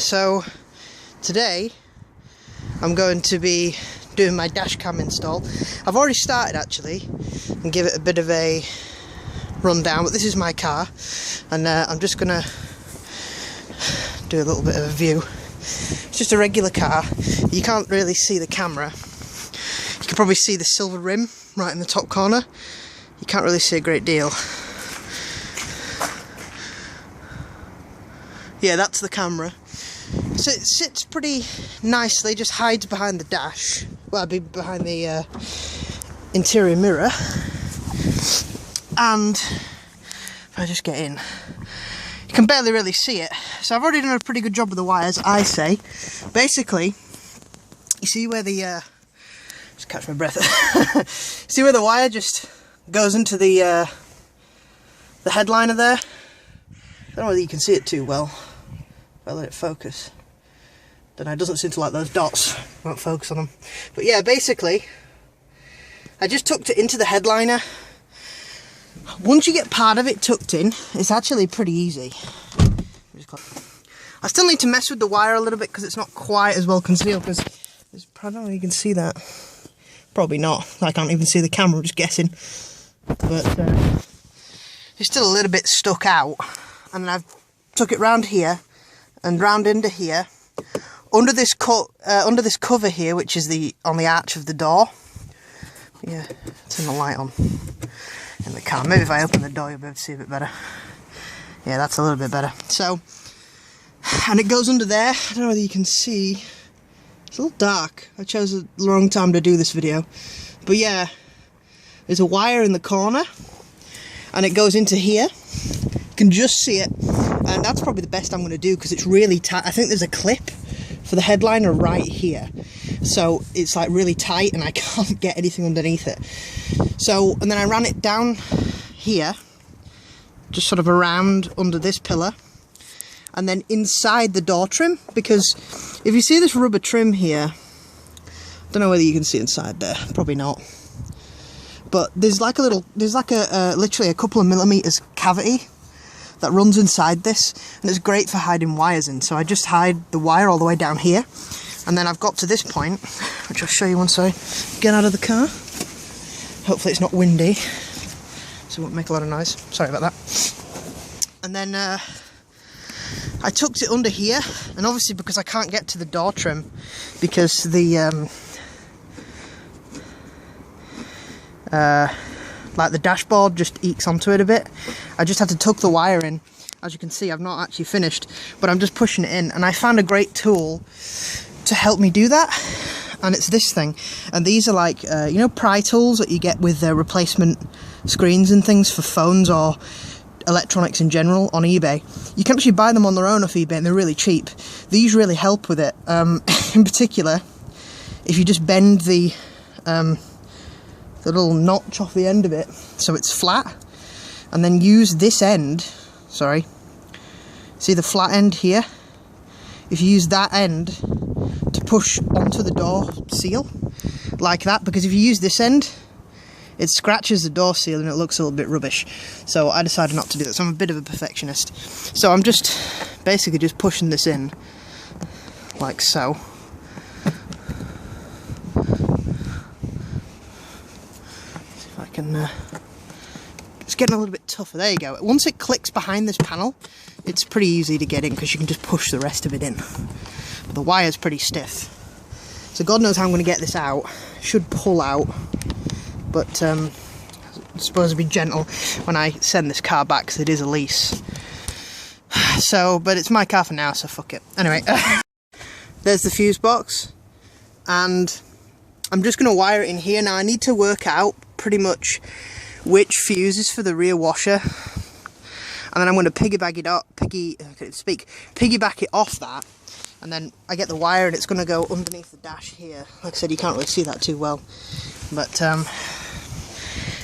So today I'm going to be doing my Dashcam install. I've already started actually and give it a bit of a rundown, but this is my car and I'm just gonna do a little bit of a view. It's just a regular car. You can't really see the camera. You can probably see the silver rim right in the top corner. You can't really see a great deal. Yeah, that's the camera. So it sits pretty nicely, just hides behind the dash. Well, behind the interior mirror. And if I just get in, you can barely really see it. So I've already done a pretty good job with the wires, I say. Basically, you see where the just catch my breath. See where the wire just goes into the headliner there? I don't know whether you can see it too well. If I let it focus. Don't know, it doesn't seem to like those dots. Won't focus on them. But yeah, basically, I just tucked it into the headliner. Once you get part of it tucked in, it's actually pretty easy. I still need to mess with the wire a little bit because it's not quite as well concealed. Because I don't know if you can see that. Probably not. I can't even see the camera, I'm just guessing. But it's still a little bit stuck out. And then I've took it round here and round into here. Under this cover here, which is on the arch of the door. Yeah, turn the light on in the car. Maybe if I open the door, you'll be able to see a bit better. Yeah, that's a little bit better. So, and it goes under there. I don't know whether you can see. It's a little dark. I chose the wrong time to do this video. But yeah, there's a wire in the corner, and it goes into here. You can just see it, and that's probably the best I'm going to do because it's really tight. I think there's a clip for the headliner right here, so it's like really tight and I can't get anything underneath it. So, and then I ran it down here, just sort of around under this pillar, and then inside the door trim, because if you see this rubber trim here, I don't know whether you can see inside there, probably not, but there's like literally a couple of millimeters cavity that runs inside this, and it's great for hiding wires in. So I just hide the wire all the way down here, and then I've got to this point, which I'll show you once I get out of the car. Hopefully it's not windy, so it won't make a lot of noise. Sorry about that. And then I tucked it under here, and obviously because I can't get to the door trim, because the like the dashboard just ekes onto it a bit, I just had to tuck the wire in. As you can see, I've not actually finished, but I'm just pushing it in, and I found a great tool to help me do that, and it's this thing. And these are like you know, pry tools that you get with replacement screens and things for phones or electronics in general on eBay. You can actually buy them on their own off eBay, and they're really cheap. These really help with it. In particular, if you just bend the little notch off the end of it so it's flat, and then use this end, sorry, see the flat end here? If you use that end to push onto the door seal, like that, because if you use this end, it scratches the door seal and it looks a little bit rubbish. So I decided not to do that, so I'm a bit of a perfectionist. So I'm just basically just pushing this in, like so. It's getting a little bit tougher. There you go. Once it clicks behind this panel, it's pretty easy to get in because you can just push the rest of it in. But the wire's pretty stiff, so God knows how I'm going to get this out. Should pull out, but I'm supposed to be gentle when I send this car back because it is a lease. So, but it's my car for now, so fuck it. Anyway, there's the fuse box, and I'm just going to wire it in here. Now I need to work out pretty much which fuse is for the rear washer, and then I'm going to piggyback it off that, and then I get the wire and it's going to go underneath the dash here. Like I said, you can't really see that too well, but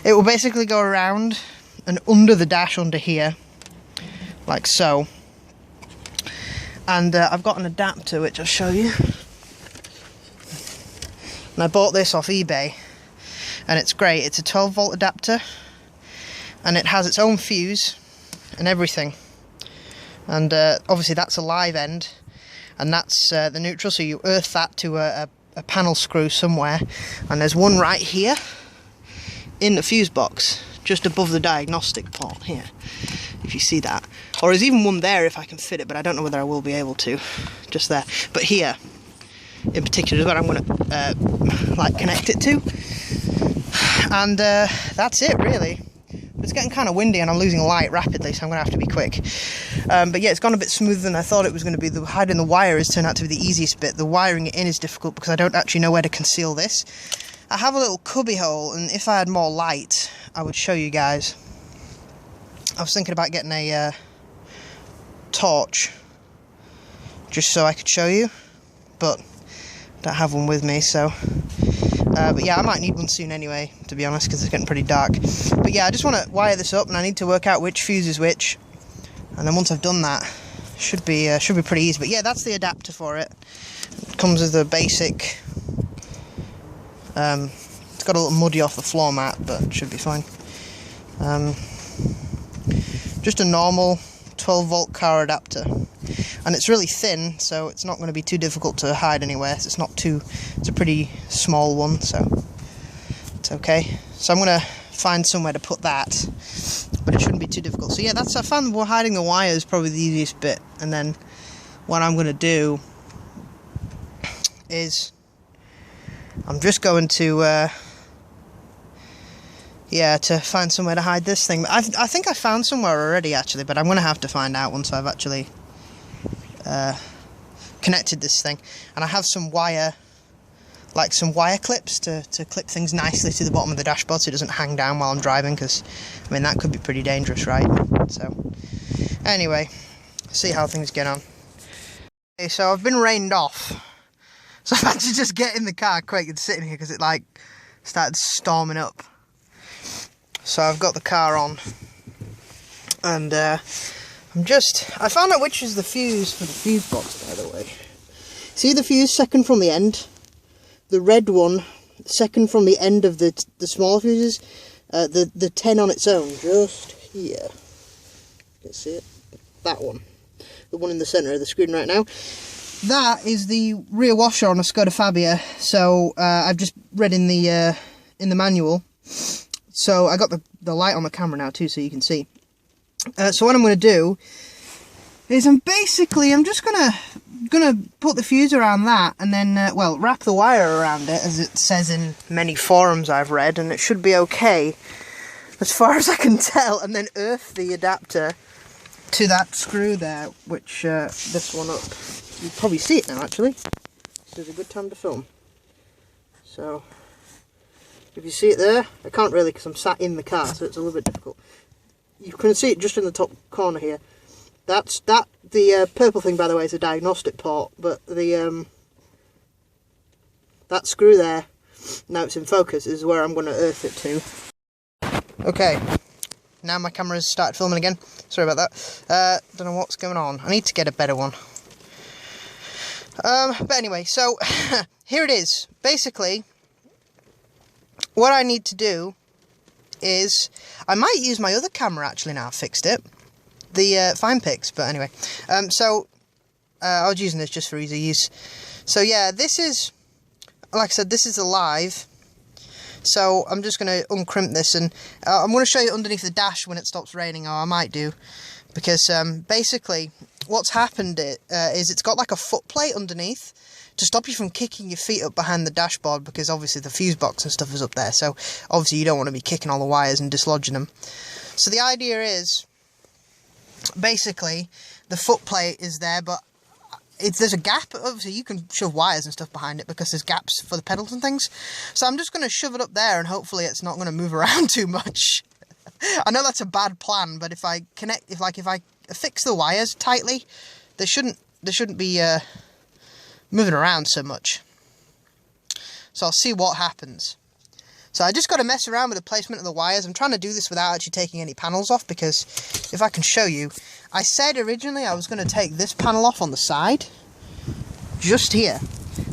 it will basically go around and under the dash under here, like so. And I've got an adapter which I'll show you, and I bought this off eBay. And it's great. It's a 12 volt adapter, and it has its own fuse and everything. And obviously that's a live end, and that's the neutral, so you earth that to a panel screw somewhere, and there's one right here in the fuse box, just above the diagnostic port here, if you see that. Or there's even one there if I can fit it, but I don't know whether I will be able to, just there. But here, in particular, is where I'm going to like connect it to. And that's it, really. It's getting kind of windy and I'm losing light rapidly, so I'm going to have to be quick. But yeah, it's gone a bit smoother than I thought it was going to be. Hiding the wire has turned out to be the easiest bit. The wiring it in is difficult because I don't actually know where to conceal this. I have a little cubby hole, and if I had more light, I would show you guys. I was thinking about getting a torch, just so I could show you, but I don't have one with me, so... but yeah, I might need one soon anyway, to be honest, because it's getting pretty dark. But yeah, I just want to wire this up, and I need to work out which fuse is which. And then once I've done that, should be pretty easy. But yeah, that's the adapter for it. It comes with a basic. It's got a little muddy off the floor mat, but it should be fine. Just a normal 12-volt car adapter. And it's really thin, so it's not going to be too difficult to hide anywhere. It's a pretty small one, so it's okay. So I'm going to find somewhere to put that, but it shouldn't be too difficult. So yeah, I found hiding the wire is probably the easiest bit. And then what I'm going to do is I'm just going to to find somewhere to hide this thing. I think I found somewhere already, actually, but I'm going to have to find out once I've actually connected this thing. And I have some wire, like some wire clips to clip things nicely to the bottom of the dashboard so it doesn't hang down while I'm driving, because, I mean, that could be pretty dangerous, right? So, anyway, see how things get on. Okay, so I've been rained off. So I've had to just get in the car quick and sit in here because it, like, started storming up. So I've got the car on, and I found out which is the fuse for the fuse box, by the way. See the fuse second from the end? The red one, second from the end of the smaller fuses, the 10 on its own, just here. You can see it? That one. The one in the centre of the screen right now. That is the rear washer on a Skoda Fabia, so I've just read in the manual. So I got the light on the camera now too, so you can see. So what I'm going to do is I'm just gonna put the fuse around that, and then well, wrap the wire around it, as it says in many forums I've read, and it should be okay as far as I can tell. And then earth the adapter to that screw there, which this one up. You can probably see it now, actually. This is a good time to film. So. If you see it there, I can't really because I'm sat in the car, so it's a little bit difficult. You can see it just in the top corner here. The purple thing, by the way, is a diagnostic port, but the that screw there, now it's in focus, is where I'm going to earth it to. Okay, now my camera's started filming again. Sorry about that. Don't know what's going on. I need to get a better one. But anyway, so here it is. Basically, what I need to do is, I might use my other camera actually now I've fixed it, the Fine Pics, but anyway, so I was using this just for easy use. So yeah, this is, like I said, this is alive, so I'm just going to uncrimp this, and I'm going to show you underneath the dash when it stops raining, or I might do, because basically what's happened is it's got like a foot plate underneath, to stop you from kicking your feet up behind the dashboard, because obviously the fuse box and stuff is up there, so obviously you don't want to be kicking all the wires and dislodging them. So the idea is, basically, the foot plate is there, but there's a gap. Obviously you can shove wires and stuff behind it because there's gaps for the pedals and things. So I'm just going to shove it up there, and hopefully it's not going to move around too much. I know that's a bad plan, but if I fix the wires tightly, there shouldn't be moving around so much. So I'll see what happens. So I just got to mess around with the placement of the wires. I'm trying to do this without actually taking any panels off, because if I can show you, I said originally I was going to take this panel off on the side, just here,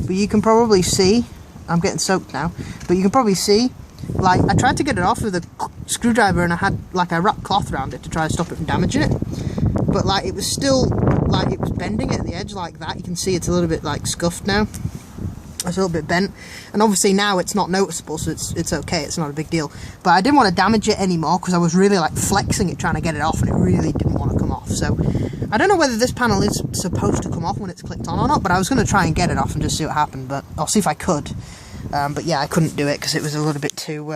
but you can probably see, I'm getting soaked now, but you can probably see, like, I tried to get it off with a screwdriver, and I wrapped cloth around it to try to stop it from damaging it, but like it was still like it was bending it at the edge like that. You can see it's a little bit like scuffed now. It's a little bit bent, and obviously now it's not noticeable, so it's okay, it's not a big deal. But I didn't want to damage it anymore because I was really like flexing it trying to get it off, and it really didn't want to come off. So I don't know whether this panel is supposed to come off when it's clicked on or not, but I was going to try and get it off and just see what happened, but I'll see if I could. But yeah, I couldn't do it because it was a little bit too,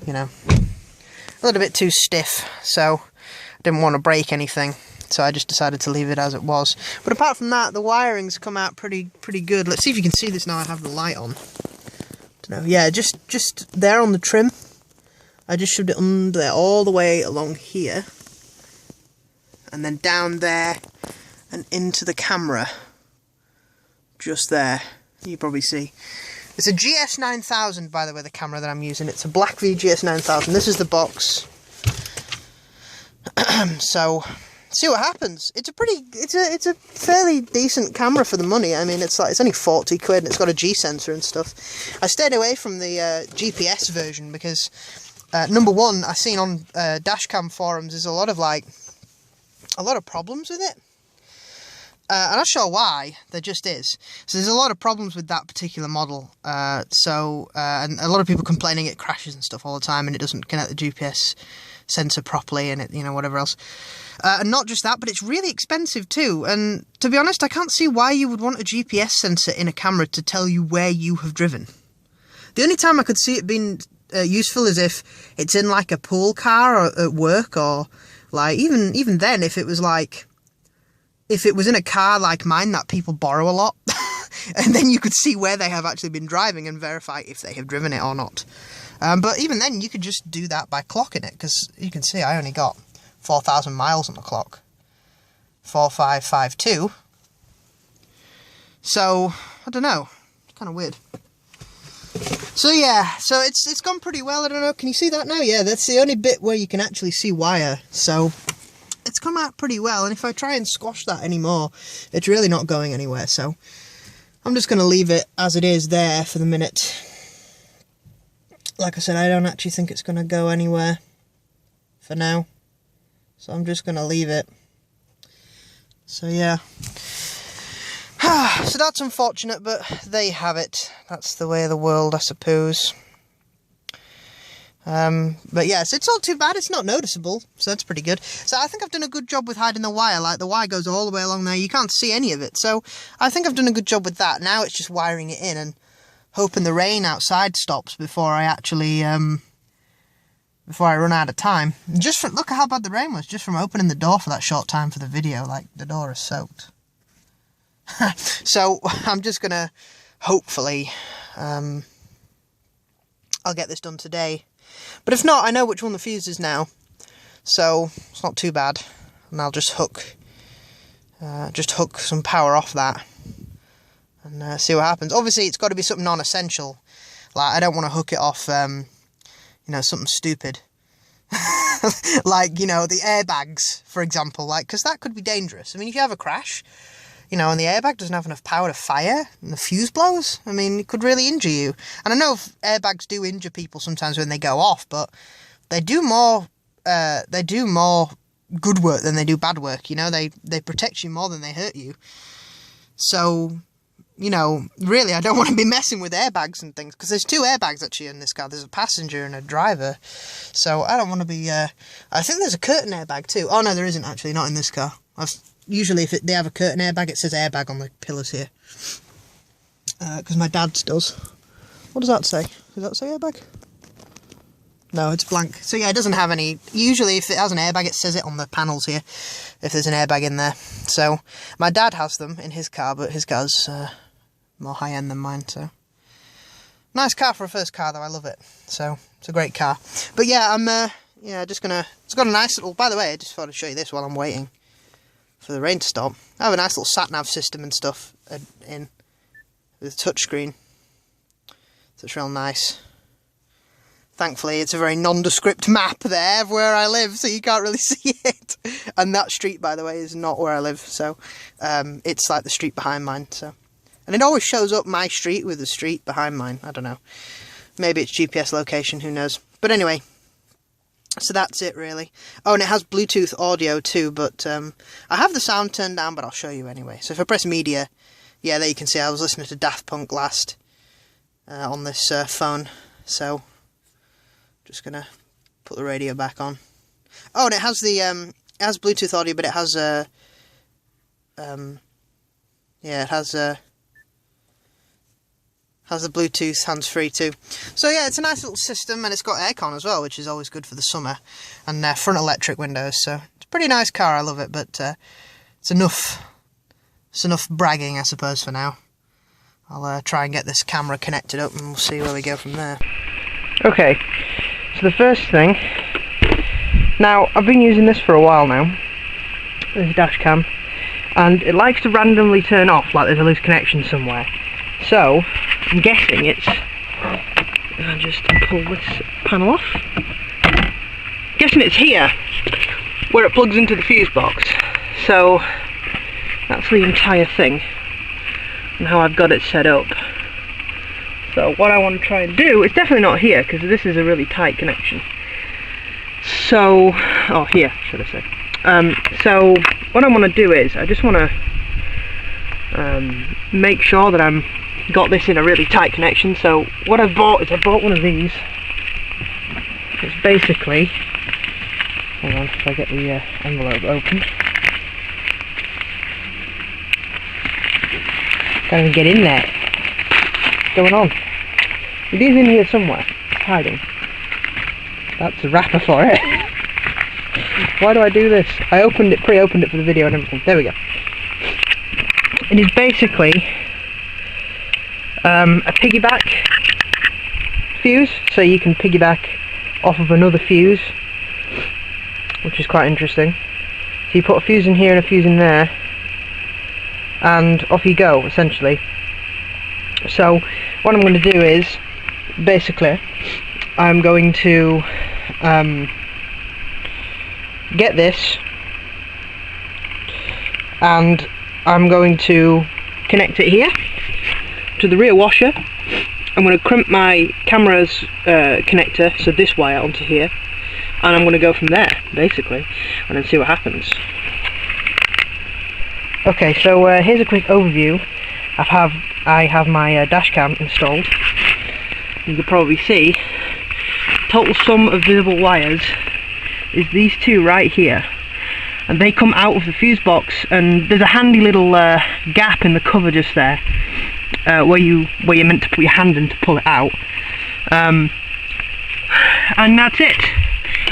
you know, a little bit too stiff, so I didn't want to break anything. So I just decided to leave it as it was. But apart from that, the wiring's come out pretty good. Let's see if you can see this now I have the light on. Don't know. Yeah, just there on the trim. I just shoved it under there all the way along here. And then down there and into the camera. Just there. You can probably see. It's a GS9000, by the way, the camera that I'm using. It's a Blackview GS9000. This is the box. So see what happens. It's a fairly decent camera for the money. I mean, it's only 40 quid and it's got a G sensor and stuff. I stayed away from the GPS version because number one, I've seen on Dashcam forums there's a lot of problems with it. I'm not sure why, there just is. So there's a lot of problems with that particular model. And a lot of people complaining it crashes and stuff all the time and it doesn't connect the GPS sensor properly and it, you know, whatever else. And not just that, but it's really expensive too. And to be honest, I can't see why you would want a GPS sensor in a camera to tell you where you have driven. The only time I could see it being useful is if it's in like a pool car or at work, or like even then if it was in a car like mine that people borrow a lot. And then you could see where they have actually been driving and verify if they have driven it or not. But even then, you could just do that by clocking it, because you can see I only got 4,000 miles on the clock. 4552. So, I don't know. It's kind of weird. So yeah, so it's gone pretty well. I don't know, can you see that now? Yeah, that's the only bit where you can actually see wire. So it's come out pretty well, and if I try and squash that anymore, it's really not going anywhere. So I'm just going to leave it as it is there for the minute. Like I said, I don't actually think it's going to go anywhere for now. So I'm just going to leave it. So yeah. So that's unfortunate, but there you have it. That's the way of the world, I suppose. But yes, it's not too bad. It's not noticeable, so that's pretty good. So I think I've done a good job with hiding the wire. Like, the wire goes all the way along there. You can't see any of it. So I think I've done a good job with that. Now it's just wiring it in and hoping the rain outside stops before I actually, before I run out of time. And just look at how bad the rain was, just from opening the door for that short time for the video. Like, the door is soaked. So I'm just gonna, hopefully, I'll get this done today. But if not, I know which one the fuse is now, so it's not too bad. And I'll just hook some power off that and see what happens. Obviously, it's got to be something non-essential. Like, I don't want to hook it off, you know, something stupid. Like, you know, the airbags, for example, like, because that could be dangerous. I mean, if you have a crash, you know, and the airbag doesn't have enough power to fire, and the fuse blows, I mean, it could really injure you. And I know airbags do injure people sometimes when they go off, but they do more good work than they do bad work, you know, they protect you more than they hurt you. So, you know, really, I don't want to be messing with airbags and things, because there's two airbags actually in this car. There's a passenger and a driver, so I don't want to be, I think there's a curtain airbag too. Oh no, there isn't actually, not in this car. Usually if they have a curtain airbag, it says airbag on the pillars here. Because my dad's does. What does that say? Does that say airbag? No, it's blank. So yeah, it doesn't have any. Usually if it has an airbag, it says it on the panels here, if there's an airbag in there. So my dad has them in his car, but his car's more high-end than mine, so. Nice car for a first car though, I love it. So, it's a great car. But yeah, I'm just gonna, it's got a nice little, by the way, I just thought I'd show you this while I'm waiting for the rain to stop. I have a nice little sat-nav system and stuff in with a touchscreen, so it's real nice. Thankfully, it's a very nondescript map there of where I live, so you can't really see it. And that street, by the way, is not where I live, so it's like the street behind mine. So, and it always shows up my street with the street behind mine. I don't know. Maybe it's GPS location, who knows. But anyway, So that's it really. Oh, and it has Bluetooth audio too, but I have the sound turned down, but I'll show you anyway. So if I press media, yeah, there you can see I was listening to Daft Punk last on this phone. So just gonna put the radio back on. Oh, and it has the it has Bluetooth audio, but it has yeah, it has the Bluetooth hands-free too. So yeah, it's a nice little system, and it's got aircon as well, which is always good for the summer, and front electric windows. So it's a pretty nice car. I love it, but it's enough. It's enough bragging, I suppose, for now. I'll try and get this camera connected up, and we'll see where we go from there. Okay, so the first thing. Now, I've been using this for a while now, this Dashcam, and it likes to randomly turn off like there's a loose connection somewhere. So, I'm guessing it's... I'll just pull this panel off. I'm guessing it's here, where it plugs into the fuse box. So, that's the entire thing, and how I've got it set up. So what I want to try and do, it's definitely not here, because this is a really tight connection. So, oh, here, should I say. So, what I want to do is, I just want to make sure that I'm got this in a really tight connection. So, what I bought is, I bought one of these. It's basically, hold on, if I get the envelope open. Can't even get in there. What's going on? It is in here somewhere. It's hiding. That's the wrapper for it. Why do I do this? I opened it, pre-opened it for the video and everything. There we go. It is basically a piggyback fuse, so you can piggyback off of another fuse, which is quite interesting. So you put a fuse in here and a fuse in there, and off you go, essentially. So what I'm going to do is, basically, I'm going to get this, and I'm going to connect it here to the rear washer. I'm going to crimp my camera's connector, so this wire, onto here, and I'm going to go from there, basically, and then see what happens. Okay, so here's a quick overview. I have my Dashcam installed. You can probably see, total sum of visible wires is these two right here, and they come out of the fuse box, and there's a handy little gap in the cover just there, where you're meant to put your hand in to pull it out, and that's it.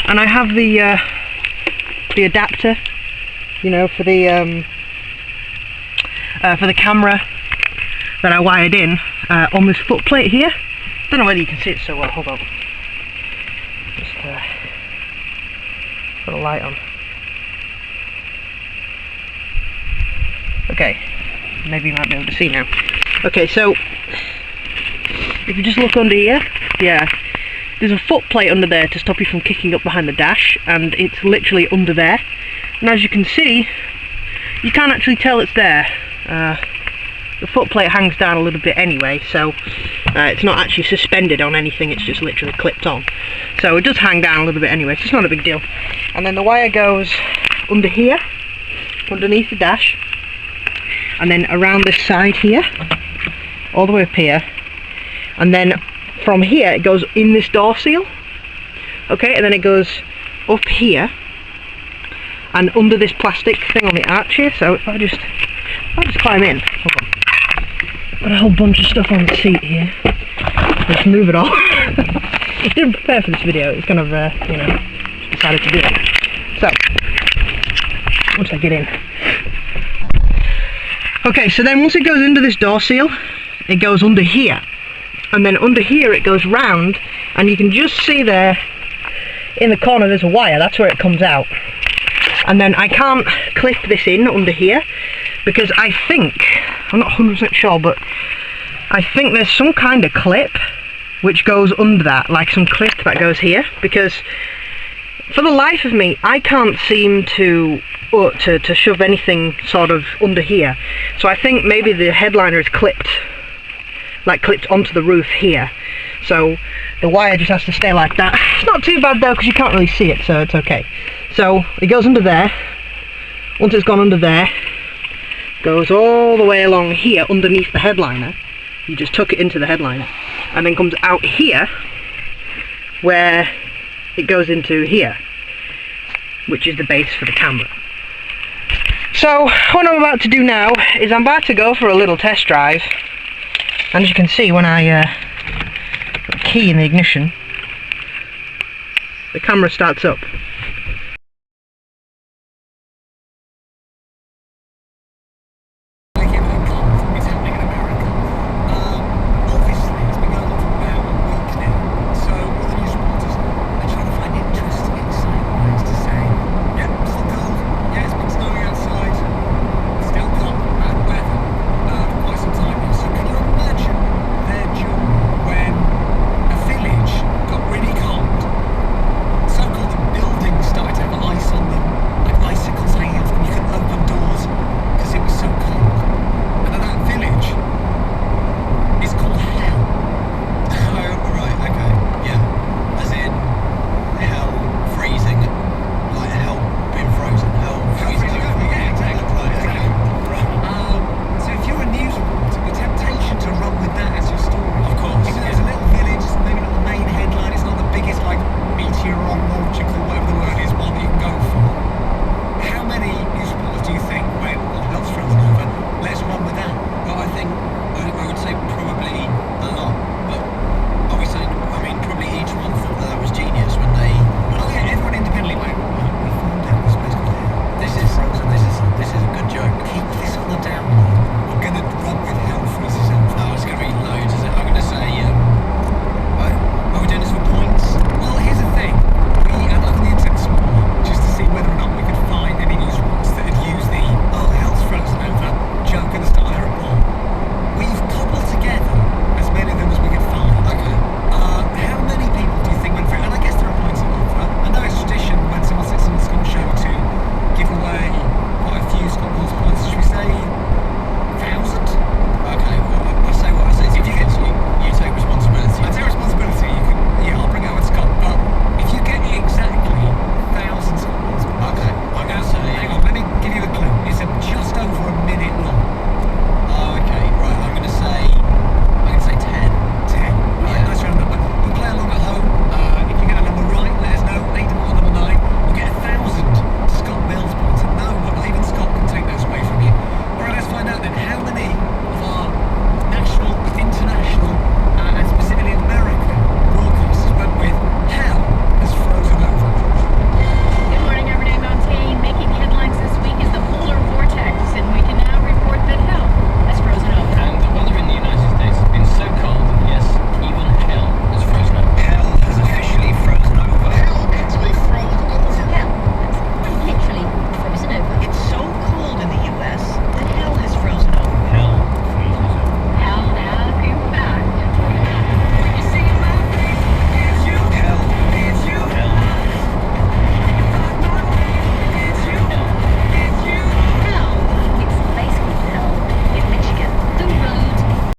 And I have the adapter, you know, for the camera that I wired in on this foot plate here. Don't know whether you can see it so well. Hold on. Just put a light on. Okay, maybe you might be able to see now. Okay, so if you just look under here, yeah, there's a foot plate under there to stop you from kicking up behind the dash, and it's literally under there. And as you can see, you can't actually tell it's there. The foot plate hangs down a little bit anyway, so it's not actually suspended on anything, it's just literally clipped on. So it does hang down a little bit anyway, so it's not a big deal. And then the wire goes under here, underneath the dash, and then around this side here, all the way up here, and then from here it goes in this door seal, okay, and then it goes up here and under this plastic thing on the arch here. So if I just climb in, hold on. Got a whole bunch of stuff on the seat here. Let's move it all. I didn't prepare for this video. It's kind of, you know, just decided to do it. So, once I get in. Okay, so then once it goes under this door seal, it goes under here. And then under here it goes round, and you can just see there, in the corner there's a wire, that's where it comes out. And then I can't clip this in under here, because I think, I'm not 100% sure, but I think there's some kind of clip which goes under that, like some clip that goes here, because for the life of me, I can't seem to shove anything sort of under here. So I think maybe the headliner is clipped onto the roof here. So the wire just has to stay like that. It's not too bad though because you can't really see it, so it's okay. So it goes under there. Once it's gone under there, goes all the way along here underneath the headliner. You just tuck it into the headliner, and then comes out here where it goes into here, which is the base for the camera. So what I'm about to do now is I'm about to go for a little test drive, and as you can see, when I put the key in the ignition, the camera starts up.